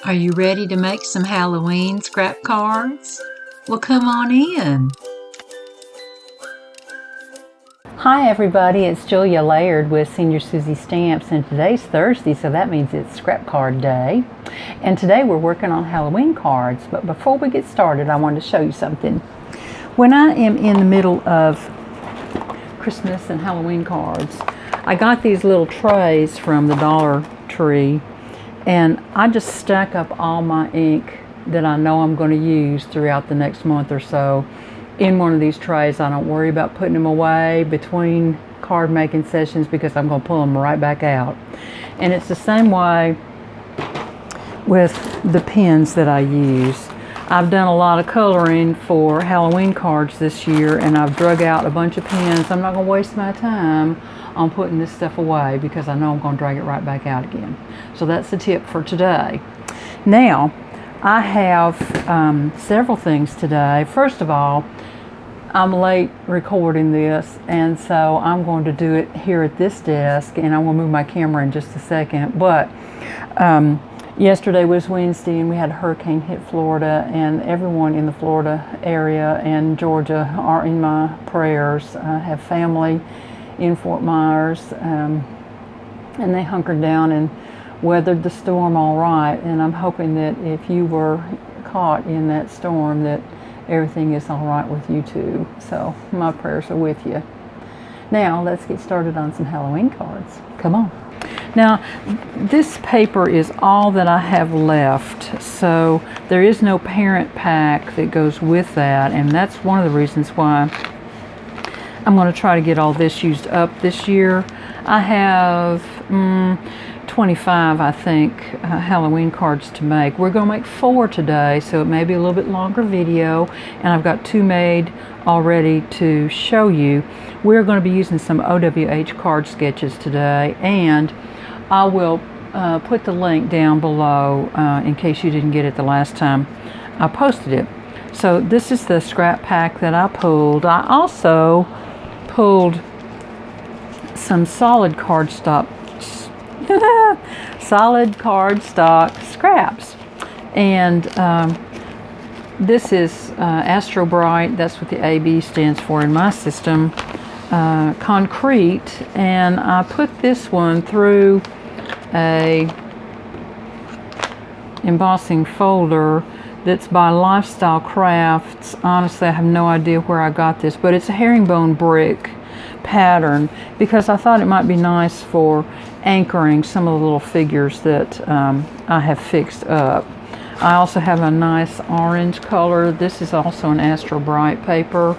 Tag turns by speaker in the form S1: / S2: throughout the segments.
S1: Are you ready to make some Halloween scrap cards? Well, come on in.
S2: Hi everybody, it's Julia Laird with Senior Susie Stamps, and today's Thursday, so that means it's scrap card day. And today we're working on Halloween cards, but before we get started I wanted to show you something. When I am in the middle of Christmas and Halloween cards, I got these little trays from the Dollar Tree, and I just stack up all my ink that I know I'm going to use throughout the next month or so in one of these trays. I don't worry about putting them away between card making sessions because I'm going to pull them right back out. And it's the same way with the pens that I use. I've done a lot of coloring for Halloween cards this year, and I've drug out a bunch of pens. I'm not going to waste my time on putting this stuff away because I know I'm going to drag it right back out again. So that's the tip for today. Now, I have several things today. First of all, I'm late recording this, and so I'm going to do it here at this desk, and I'm going to move my camera in just a second. But yesterday was Wednesday, and we had a hurricane hit Florida, and everyone in the Florida area and Georgia are in my prayers. I have family in Fort Myers, and they hunkered down and weathered the storm all right. And I'm hoping that if you were caught in that storm, that everything is all right with you too. So my prayers are with you. Now let's get started on some Halloween cards. Come on. Now this paper is all that I have left, so there is no parent pack that goes with that, and that's one of the reasons why I'm going to try to get all this used up this year. I have 25, I think, Halloween cards to make. We're going to make 4 today, so it may be a little bit longer video, and I've got 2 made already to show you. We're going to be using some OWH card sketches today, and I will put the link down below in case you didn't get it the last time I posted it. So this is the scrap pack that I pulled. I also pulled some solid cardstock scraps, and this is Astro Bright. That's what the AB stands for in my system. Concrete, and I put this one through a embossing folder that's by Lifestyle Crafts. Honestly, I have no idea where I got this, but it's a herringbone brick pattern because I thought it might be nice for anchoring some of the little figures that I have fixed up. I also have a nice orange color. This is also an Astro Bright paper.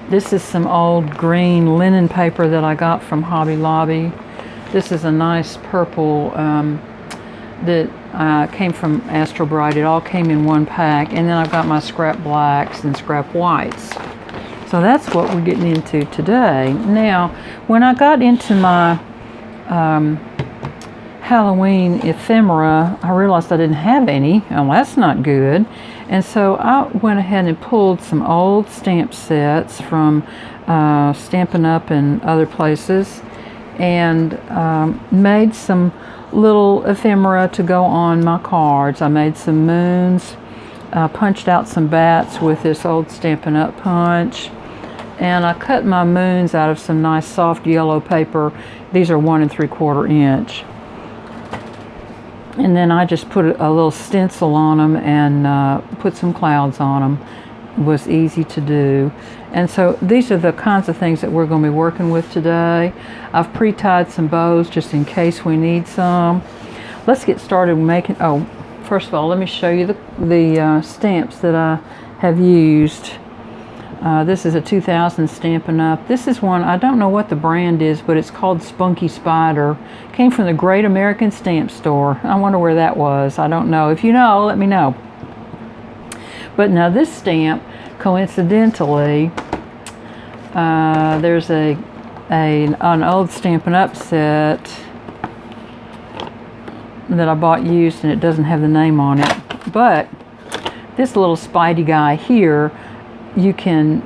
S2: This is some old green linen paper that I got from Hobby Lobby. This is a nice purple that came from Astro Bright. It all came in one pack. And then I've got my scrap blacks and scrap whites. So that's what we're getting into today. Now, when I got into my Halloween Ephemera, I realized I didn't have any. Oh, that's not good. And so I went ahead and pulled some old stamp sets from Stampin' Up! And other places, and made some little ephemera to go on my cards. I made some moons, punched out some bats with this old Stampin' Up! Punch, and I cut my moons out of some nice soft yellow paper. These are 1 3/4 inch. And then I just put a little stencil on them and put some clouds on them. It was easy to do. And so these are the kinds of things that we're going to be working with today. I've pre-tied some bows just in case we need some. Let's get started making. Oh, first of all, let me show you the stamps that I have used. This is a 2000 Stampin' Up! This is one, I don't know what the brand is, but it's called Spunky Spider. Came from the Great American Stamp Store. I wonder where that was. I don't know. If you know, let me know. But now this stamp, coincidentally, there's an old Stampin' Up! Set that I bought used, and it doesn't have the name on it. But this little Spidey guy here, you can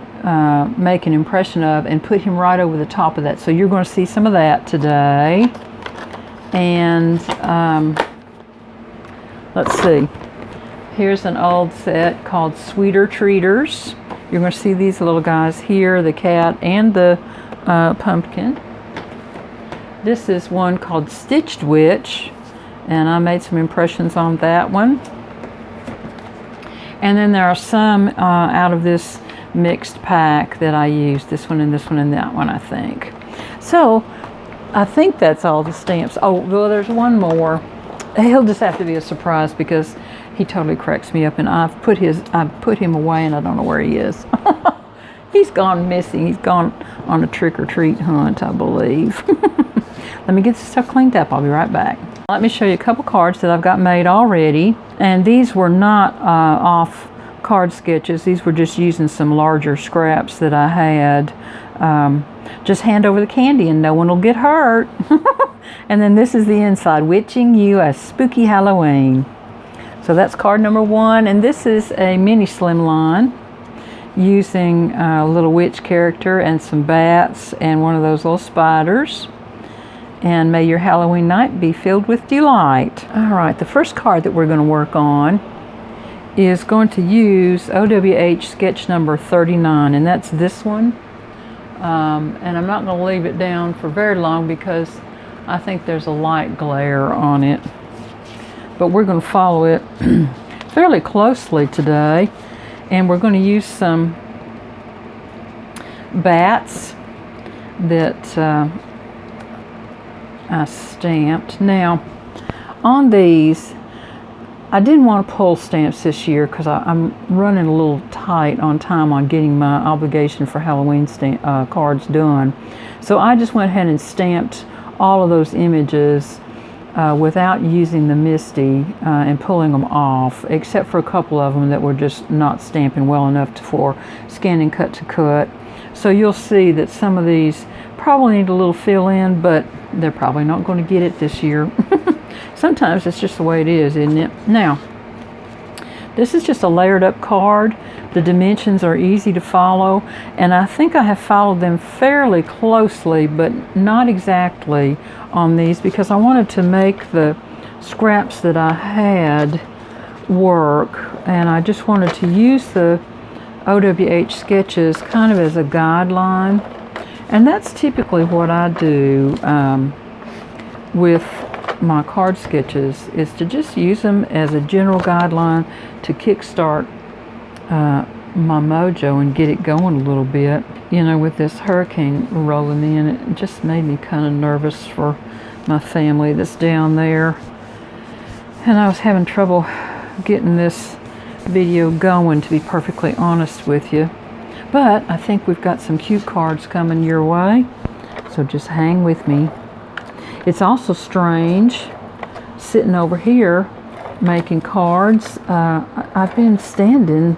S2: make an impression of and put him right over the top of that. So you're going to see some of that today. And Let's see. Here's an old set called Sweeter Treaters. You're going to see these little guys here, the cat and the pumpkin. This is one called Stitched Witch, and I made some impressions on that one. And then there are some out of this mixed pack that I used. This one and this one and that one, I think. So I think that's all the stamps. Oh, well, there's one more. He'll just have to be a surprise because he totally cracks me up, and I've put him away, and I don't know where he is. He's gone missing. He's gone on a trick-or-treat hunt, I believe. Let me get this stuff cleaned up. I'll be right back. Let me show you a couple cards that I've got made already, and these were not off card sketches. These were just using some larger scraps that I had. Just hand over the candy and no one will get hurt. And then this is the inside, wishing you a spooky Halloween. So that's card number 1, and this is a mini slimline using a little witch character and some bats and one of those little spiders. And may your Halloween night be filled with delight. All right, the first card that we're going to work on is going to use OWH sketch number 39, and that's this one. And I'm not going to leave it down for very long because I think there's a light glare on it. But we're going to follow it fairly closely today, and we're going to use some bats that I stamped. Now, on these, I didn't want to pull stamps this year because I'm running a little tight on time on getting my obligation for Halloween cards done. So I just went ahead and stamped all of those images without using the MISTI and pulling them off, except for a couple of them that were just not stamping well enough for scanning cut to cut. So you'll see that some of these probably need a little fill in, but they're probably not going to get it this year. Sometimes it's just the way it is, isn't it? Now, this is just a layered up card. The dimensions are easy to follow, and I think I have followed them fairly closely, but not exactly on these because I wanted to make the scraps that I had work, and I just wanted to use the OWH sketches kind of as a guideline. And that's typically what I do with my card sketches, is to just use them as a general guideline to kickstart my mojo and get it going a little bit. You know, with this hurricane rolling in, it just made me kind of nervous for my family that's down there. And I was having trouble getting this video going, to be perfectly honest with you. But I think we've got some cute cards coming your way, so just hang with me. It's also strange sitting over here making cards. I've been standing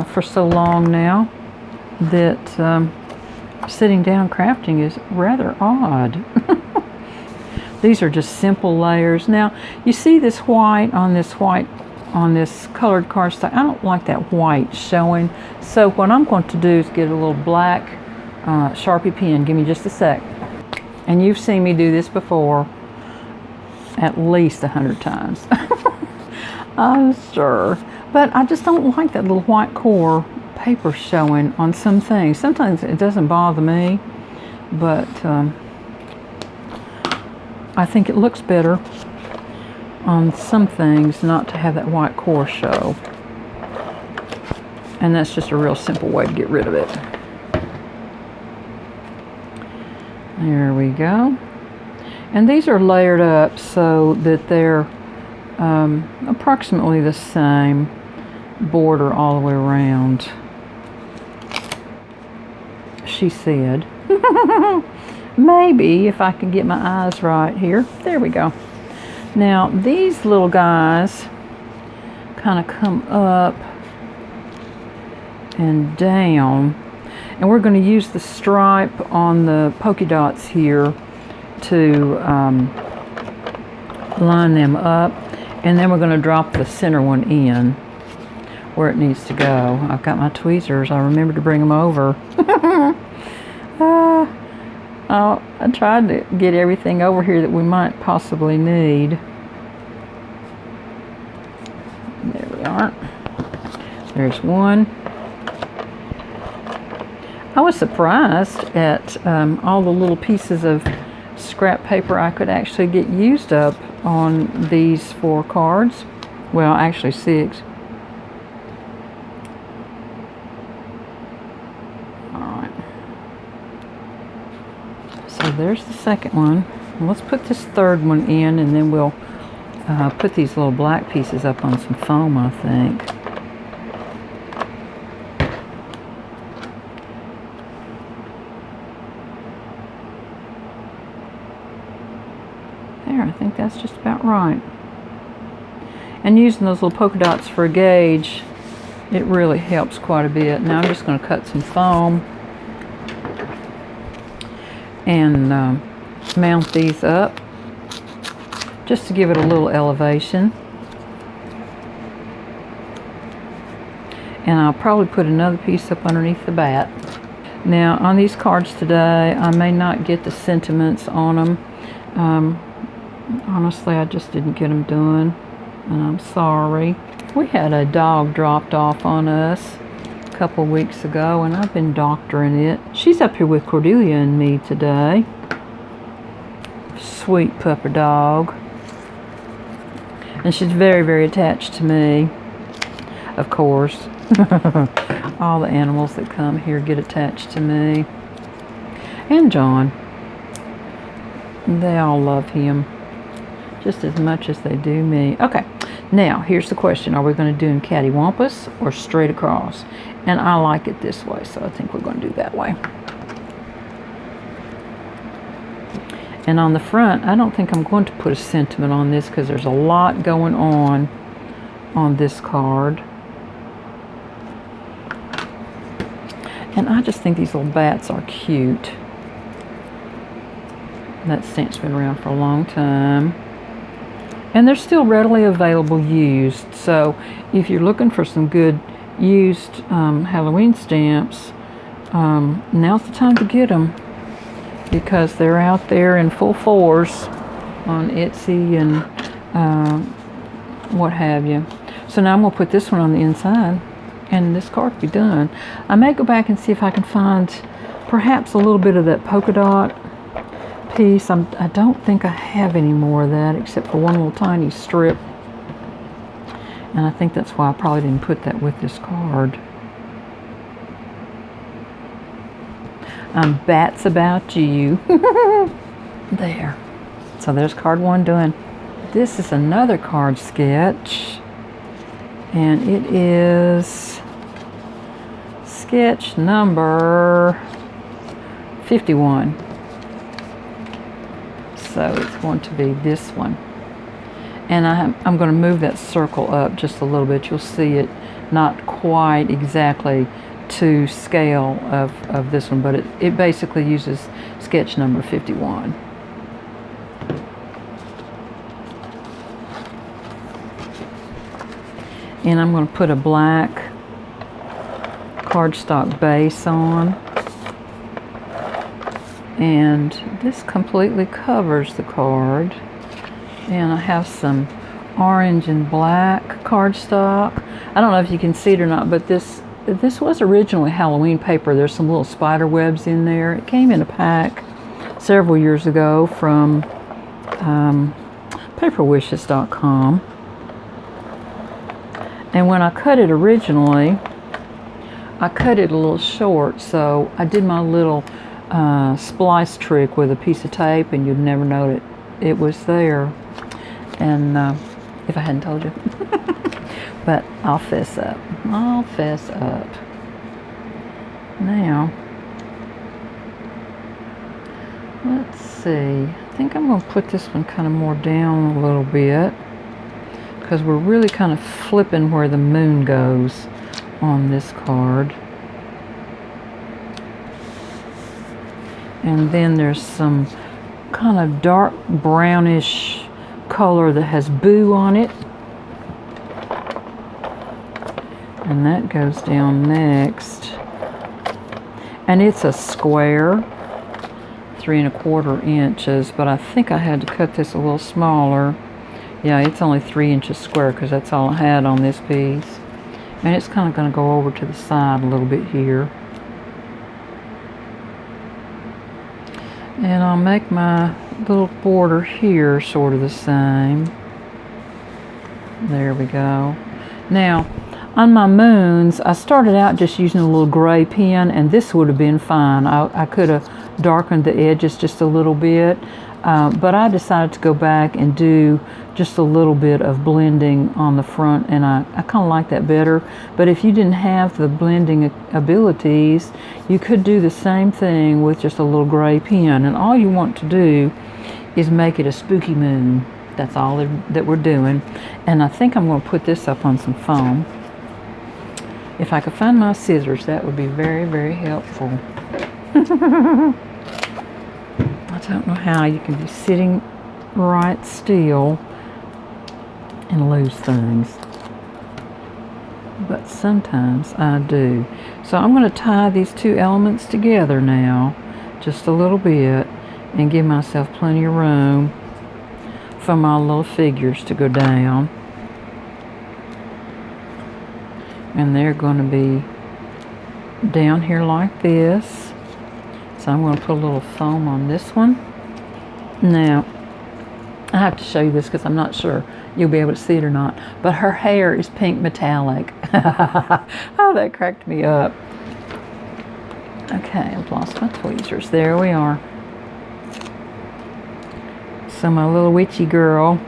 S2: for so long now that sitting down crafting is rather odd. These are just simple layers. Now, you see this white on this colored cardstock. I don't like that white showing. So what I'm going to do is get a little black Sharpie pen. Give me just a sec. And you've seen me do this before at least 100 times. I'm sure. But I just don't like that little white core paper showing on some things. Sometimes it doesn't bother me, but I think it looks better on some things not to have that white core show. And that's just a real simple way to get rid of it. There we go. And these are layered up so that they're approximately the same border all the way around, she said. Maybe if I can get my eyes right here. There we go. Now these little guys kind of come up and down, and we're going to use the stripe on the polka dots here to line them up, and then we're going to drop the center one in where it needs to go. I've got my tweezers. I remembered to bring them over. I tried to get everything over here that we might possibly need. they aren't. There's one. I was surprised at all the little pieces of scrap paper I could actually get used up on these 4 cards. Well, actually 6. Alright. So there's the second one. Let's put this third one in, and then we'll put these little black pieces up on some foam, I think. There, I think that's just about right. And using those little polka dots for a gauge, it really helps quite a bit. Now I'm just going to cut some foam and mount these up just to give it a little elevation. And I'll probably put another piece up underneath the bat. Now on these cards today, I may not get the sentiments on them. Honestly, I just didn't get them done, and I'm sorry. We had a dog dropped off on us a couple weeks ago, and I've been doctoring it. She's up here with Cordelia and me today. Sweet pupper dog. And she's very, very attached to me, of course. All the animals that come here get attached to me. And John. They all love him just as much as they do me. Okay, now here's the question. Are we going to do them cattywampus or straight across? And I like it this way, so I think we're going to do that way. And on the front, I don't think I'm going to put a sentiment on this because there's a lot going on this card. And I just think these little bats are cute. That stamp's been around for a long time. And they're still readily available used. So if you're looking for some good used Halloween stamps, now's the time to get them, because they're out there in full force on Etsy and what have you. So now I'm going to put this one on the inside, and this card will be done. I may go back and see if I can find perhaps a little bit of that polka dot piece. I don't think I have any more of that except for one little tiny strip, and I think that's why I probably didn't put that with this card. Bats about you. There. So there's card 1 done. This is another card sketch, and it is sketch number 51. So it's going to be this one. And I'm going to move that circle up just a little bit. You'll see it not quite exactly to scale of this one, but it basically uses sketch number 51. And I'm going to put a black cardstock base on. And this completely covers the card. And I have some orange and black cardstock. I don't know if you can see it or not, but this was originally Halloween paper. There's some little spider webs in there. It came in a pack several years ago from paperwishes.com. And when I cut it originally, I cut it a little short, so I did my little splice trick with a piece of tape, and you'd never know it was there. And if I hadn't told you. But I'll fess up. I'll fess up. Now, let's see. I think I'm going to put this one kind of more down a little bit, because we're really kind of flipping where the moon goes on this card. And then there's some kind of dark brownish color that has boo on it. And that goes down next. And it's a square, 3 1/4 inches, but I think I had to cut this a little smaller Yeah, it's only 3 inches square because that's all I had on this piece. And it's kind of going to go over to the side a little bit here. And I'll make my little border here sort of the same. There we go. Now, on my moons, I started out just using a little gray pen, and this would have been fine. I could have darkened the edges just a little bit, but I decided to go back and do just a little bit of blending on the front, and I kind of like that better. But if you didn't have the blending abilities, you could do the same thing with just a little gray pen, and all you want to do is make it a spooky moon. That's all that we're doing. And I think I'm going to put this up on some foam. If I could find my scissors, that would be very, very helpful. I don't know how you can be sitting right still and lose things, but sometimes I do. So I'm going to tie these two elements together now, just a little bit, and give myself plenty of room for my little figures to go down. And they're going to be down here like this. So I'm going to put a little foam on this one. Now, I have to show you this because I'm not sure you'll be able to see it or not, but her hair is pink metallic. Oh, that cracked me up. Okay, I've lost my tweezers. There we are. So my little witchy girl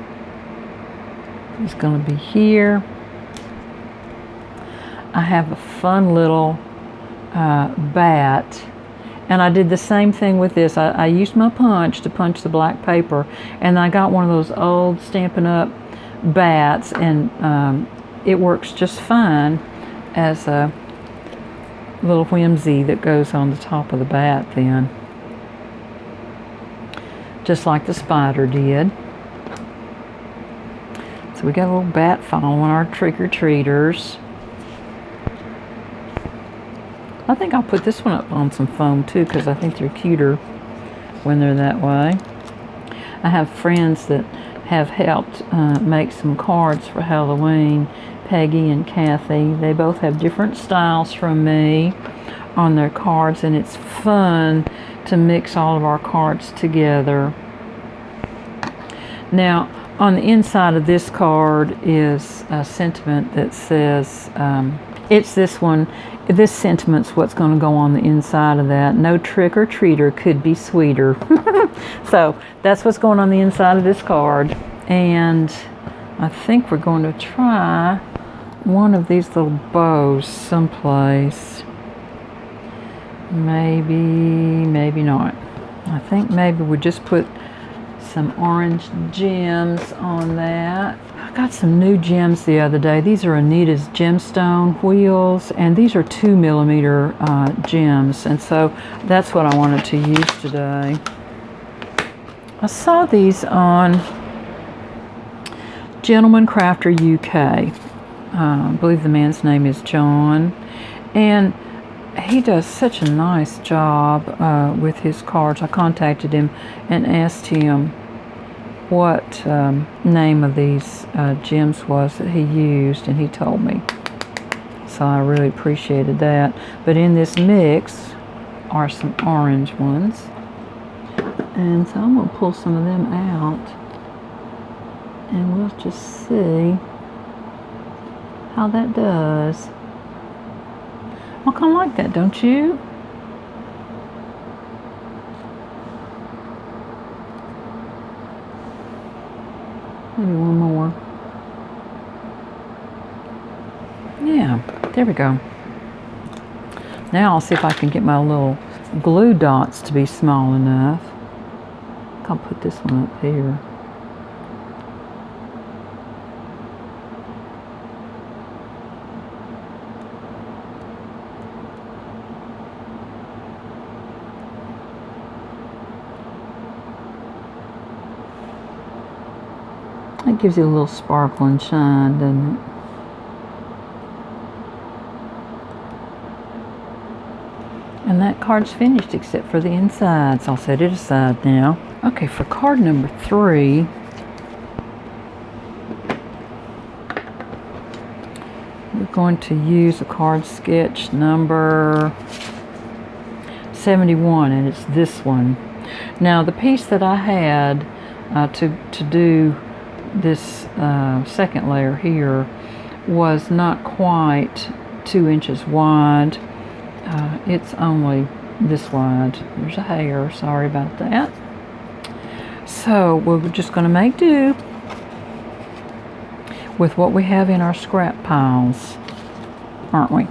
S2: is going to be here. I have a fun little bat, and I did the same thing with this. I used my punch to punch the black paper, and I got one of those old Stampin' Up! Bats, and it works just fine as a little whimsy that goes on the top of the bat then, just like the spider did. So we got a little bat following our trick-or-treaters. I think I'll put this one up on some foam too, because I think they're cuter when they're that way. I have friends that have helped make some cards for Halloween, Peggy and Kathy. They both have different styles from me on their cards, and it's fun to mix all of our cards together. Now, on the inside of this card is a sentiment that says, it's this one. This sentiment's what's going to go on the inside of that. No trick-or-treater could be sweeter. So that's what's going on the inside of this card. And I think we're going to try one of these little bows someplace. Maybe, maybe not. I think maybe we just put some orange gems on that. I got some new gems the other day. These are Anita's gemstone wheels, and these are 2mm gems, and so that's what I wanted to use today. I saw these on Gentleman Crafter UK. I believe the man's name is John, and he does such a nice job with his cards. I contacted him and asked him what name of these gems was that he used, and he told me. So I really appreciated that. But in this mix are some orange ones, and so I'm going to pull some of them out, and we'll just see how that does. I kind of like that, don't you? Maybe one more. Yeah, there we go. Now I'll see if I can get my little glue dots to be small enough. I'll put this one up here. That gives you a little sparkle and shine, doesn't it? And that card's finished except for the inside, so I'll set it aside now. Okay, for card number 3, we're going to use a card sketch number 71, and it's this one. Now the piece that I had to do this second layer here was not quite 2 inches wide. It's only this wide. There's a hair, sorry about that. So we're just going to make do with what we have in our scrap piles, aren't we?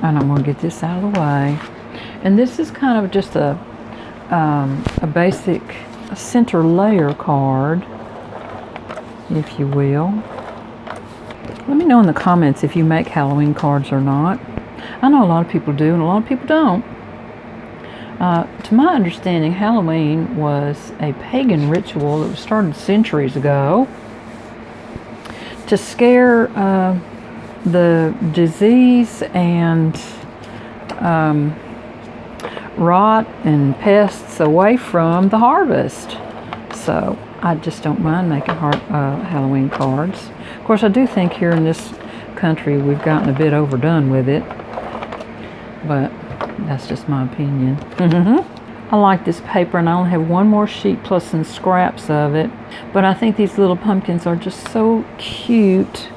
S2: And I'm going to get this out of the way. And this is kind of just a basic center layer card, if you will. Let me know in the comments if you make Halloween cards or not. I know a lot of people do and a lot of people don't. To my understanding, Halloween was a pagan ritual that was started centuries ago to scare the disease and rot and pests away from the harvest. So I just don't mind making Halloween cards. Of course, I do think here in this country we've gotten a bit overdone with it, but that's just my opinion. I like this paper, and I only have one more sheet plus some scraps of it, but I think these little pumpkins are just so cute.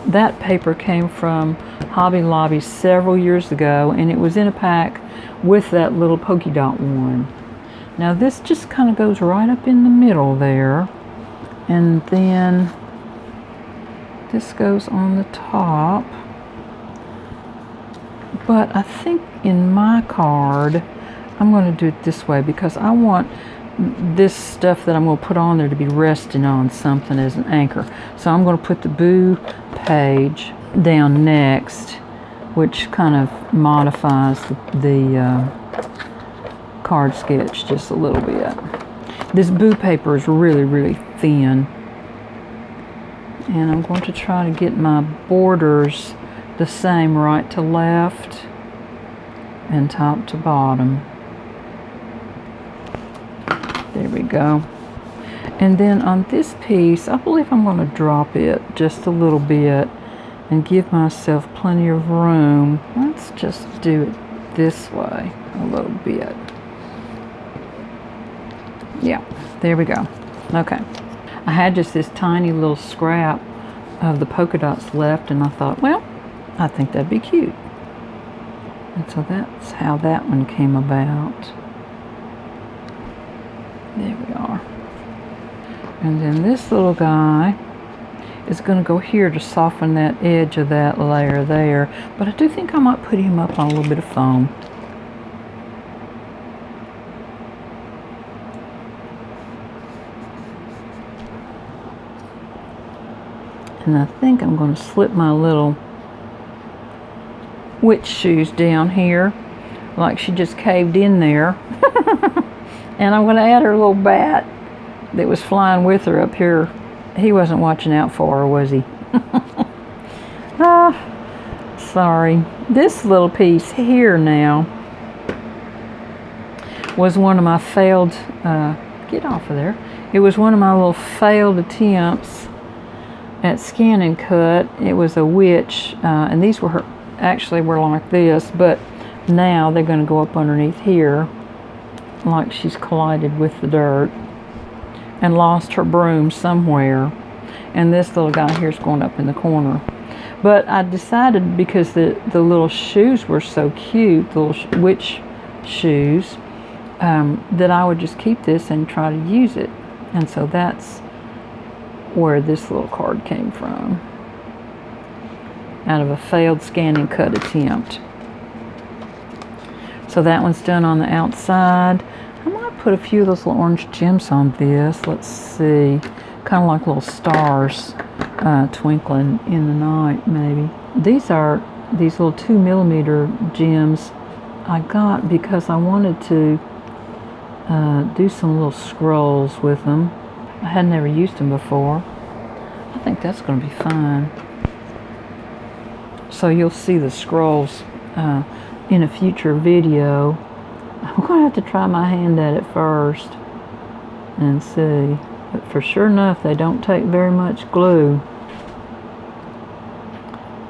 S2: That paper came from Hobby Lobby several years ago, and it was in a pack with that little polka dot one. Now this just kind of goes right up in the middle there, and then this goes on the top. But I think in my card I'm going to do it this way because I want this stuff that I'm going to put on there to be resting on something as an anchor. So I'm going to put the Boo page down next, which kind of modifies the card sketch just a little bit. This Boo paper is really, really thin, and I'm going to try to get my borders the same right to left and top to bottom. There we go. And then on this piece, I believe I'm going to drop it just a little bit and give myself plenty of room. Let's just do it this way a little bit. Yeah, there we go. Okay. I had just this tiny little scrap of the polka dots left, and I thought, well, I think that'd be cute. And so that's how that one came about. There we are. And then this little guy is going to go here to soften that edge of that layer there. But I do think I might put him up on a little bit of foam. And I think I'm going to slip my little witch shoes down here, like she just caved in there. And I'm going to add her little bat that was flying with her up here. He wasn't watching out for her, was he? Sorry. This little piece here now was one of my failed, get off of there. It was one of my little failed attempts at scan and cut. It was a witch, and these were actually were like this, but now they're going to go up underneath here, like she's collided with the dirt and lost her broom somewhere, and this little guy here is going up in the corner. But I decided, because the little shoes were so cute, the little witch shoes, that I would just keep this and try to use it. And so that's where this little card came from, out of a failed scan and cut attempt. So that one's done on the outside. I might put a few of those little orange gems on this. Let's see, kind of like little stars twinkling in the night, maybe. These are these little 2mm gems I got because I wanted to do some little scrolls with them. I had never used them before. I think that's going to be fun. So you'll see the scrolls in a future video. I'm going to have to try my hand at it first and see. But for sure enough, they don't take very much glue.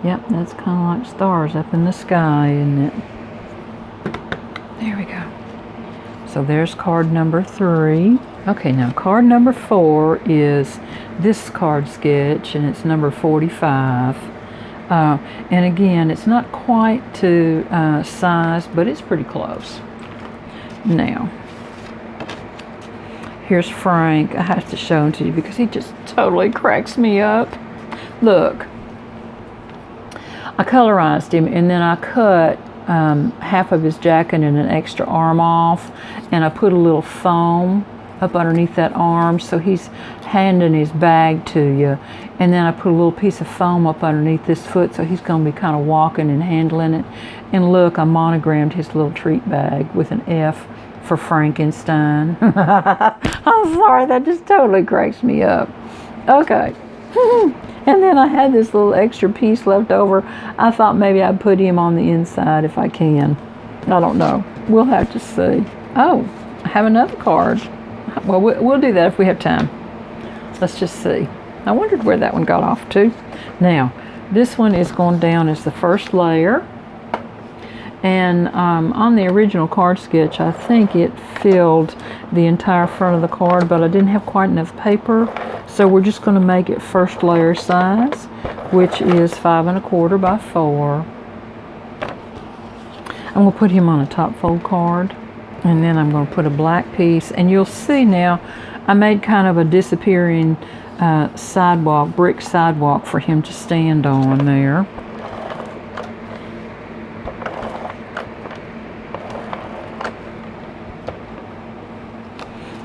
S2: Yep, that's kind of like stars up in the sky, isn't it? There we go. So there's card number 3. Okay, now card number 4 is this card sketch, and it's number 45. And again, it's not quite to size, but it's pretty close. Now, here's Frank. I have to show him to you because he just totally cracks me up. Look, I colorized him, and then I cut half of his jacket and an extra arm off, and I put a little foam up underneath that arm, so he's handing his bag to you, and then I put a little piece of foam up underneath this foot, so he's going to be kind of walking and handling it. And look, I monogrammed his little treat bag with an F for Frankenstein. I'm sorry, that just totally cracks me up. Okay. And then I had this little extra piece left over. I thought maybe I'd put him on the inside if I can. I don't know. We'll have to see. Oh, I have another card. Well, we'll do that if we have time. Let's just see. I wondered where that one got off to. Now, this one is going down as the first layer. And on the original card sketch, I think it filled the entire front of the card, but I didn't have quite enough paper. So we're just going to make it first layer size, which is 5 1/4 by 4. I'm going to put him on a top fold card. And then I'm going to put a black piece, and you'll see now I made kind of a disappearing sidewalk, brick sidewalk for him to stand on there.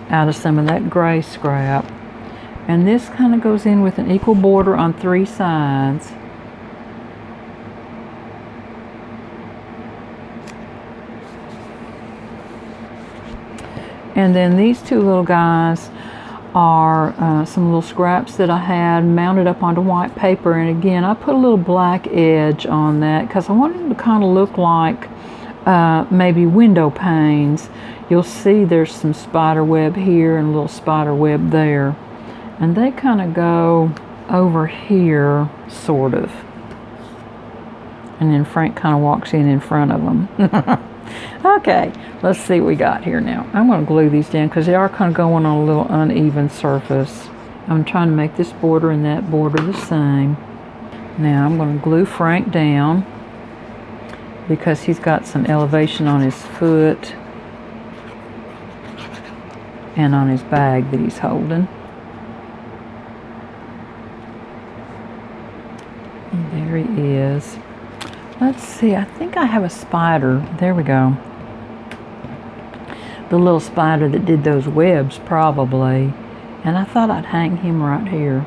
S2: Out of some of that gray scrap. And this kind of goes in with an equal border on 3 sides. And then these 2 little guys are some little scraps that I had mounted up onto white paper. And again, I put a little black edge on that because I wanted them to kind of look like maybe window panes. You'll see there's some spider web here and a little spider web there. And they kind of go over here, sort of. And then Frank kind of walks in front of them. Okay, let's see what we got here now. I'm going to glue these down because they are kind of going on a little uneven surface. I'm trying to make this border and that border the same. Now I'm going to glue Frank down because he's got some elevation on his foot and on his bag that he's holding. And there he is. Let's see, I think I have a spider. There we go. The little spider that did those webs, probably. And I thought I'd hang him right here.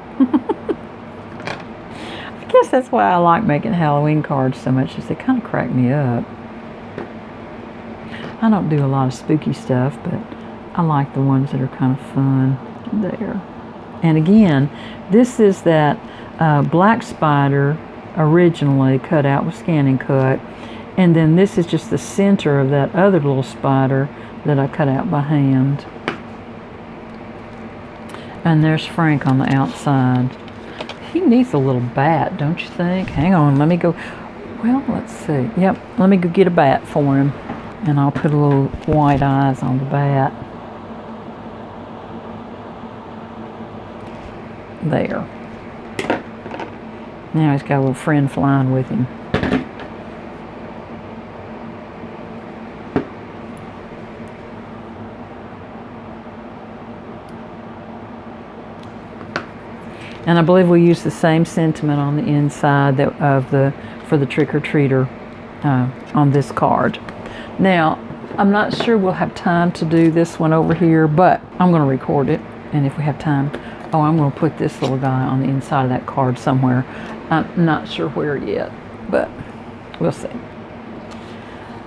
S2: I guess that's why I like making Halloween cards so much, is they kind of crack me up. I don't do a lot of spooky stuff, but I like the ones that are kind of fun. There. And again, this is that black spider originally cut out with scanning cut, and then this is just the center of that other little spider that I cut out by hand. And there's Frank on the outside. He needs a little bat, don't you think? Hang on, let me go. Well, let's see. Yep, let me go get a bat for him, and I'll put a little white eyes on the bat. There. Now he's got a little friend flying with him. And I believe we use the same sentiment on the inside for the trick-or-treater on this card. Now, I'm not sure we'll have time to do this one over here, but I'm going to record it, and if we have time, I'm going to put this little guy on the inside of that card somewhere. I'm not sure where yet, but we'll see.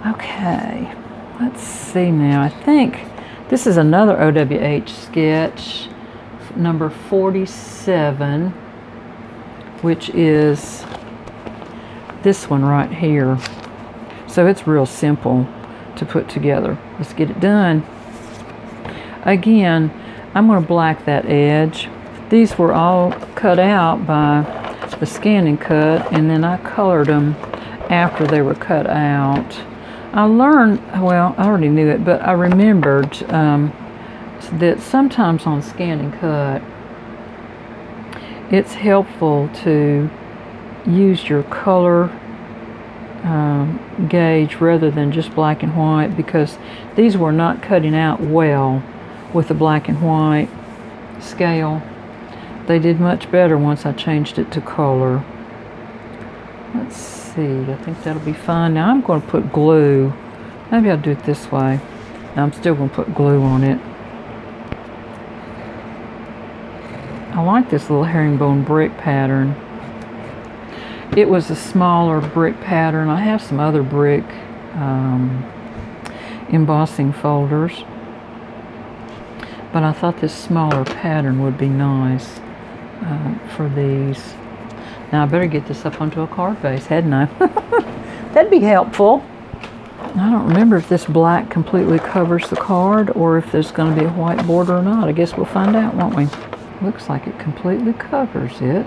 S2: Okay, let's see now. I think this is another OWH sketch, number 47, which is this one right here. So it's real simple to put together. Let's get it done. Again, I'm going to black that edge. These were all cut out by the scan and cut, and then I colored them after they were cut out. I learned, well, I already knew it, but I remembered that sometimes on scan and cut, it's helpful to use your color gauge rather than just black and white, because these were not cutting out well with the black and white scale. They did much better once I changed it to color. Let's see, I think that'll be fine. Now I'm going to put glue. Maybe I'll do it this way. Now I'm still going to put glue on it. I like this little herringbone brick pattern. It was a smaller brick pattern. I have some other brick embossing folders, but I thought this smaller pattern would be nice for these. Now I better get this up onto a card base, hadn't I? That'd be helpful. I don't remember if this black completely covers the card or if there's going to be a white border or not. I guess we'll find out, won't we? Looks like it completely covers it.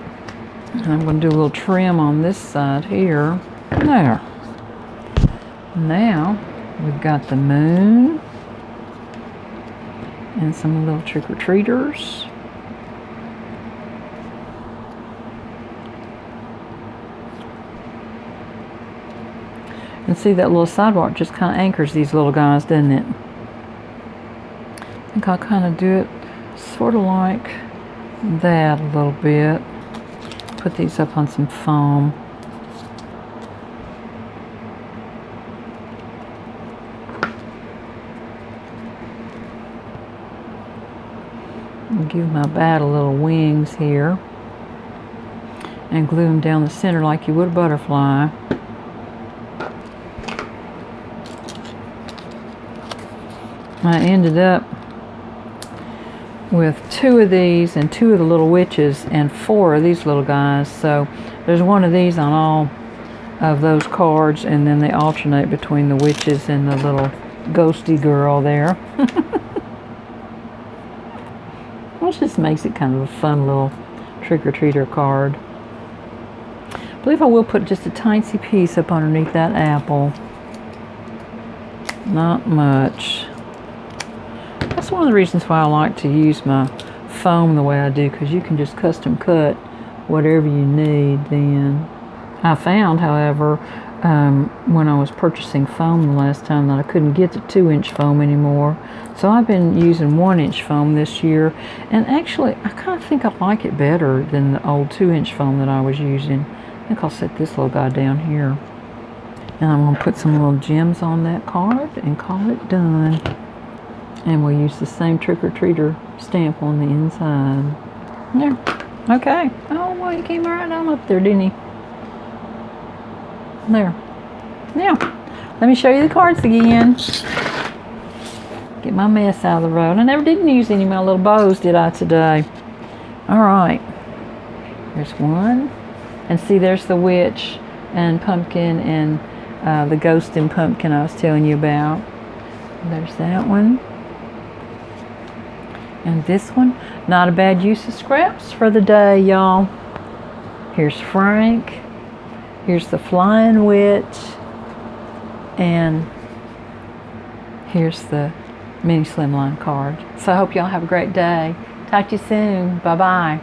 S2: And I'm going to do a little trim on this side here. There. Now we've got the moon and some little trick-or-treaters. And see, that little sidewalk just kind of anchors these little guys, doesn't it? I think I'll kind of do it sort of like that a little bit. Put these up on some foam. And give my bat a little wings here. And glue them down the center like you would a butterfly. I ended up with 2 of these and 2 of the little witches and 4 of these little guys. So there's 1 of these on all of those cards, and then they alternate between the witches and the little ghosty girl there. Which just makes it kind of a fun little trick-or-treater card. I believe I will put just a tiny piece up underneath that apple. Not much. That's one of the reasons why I like to use my foam the way I do, because you can just custom cut whatever you need then. I found, however, when I was purchasing foam the last time, that I couldn't get the 2-inch foam anymore. So I've been using 1-inch foam this year, and actually I kind of think I like it better than the old 2-inch foam that I was using. I think I'll set this little guy down here. And I'm going to put some little gems on that card and call it done. And we'll use the same trick-or-treater stamp on the inside. There. Okay. Oh, well, he came right on up there, didn't he? There. Now, let me show you the cards again. Get my mess out of the road. I never did use any of my little bows, did I, today? All right. There's one. And see, there's the witch and pumpkin and the ghost and pumpkin I was telling you about. There's that one. And this one, not a bad use of scraps for the day, y'all. Here's Frank. Here's the flying witch. And here's the mini slimline card. So I hope y'all have a great day. Talk to you soon. Bye-bye.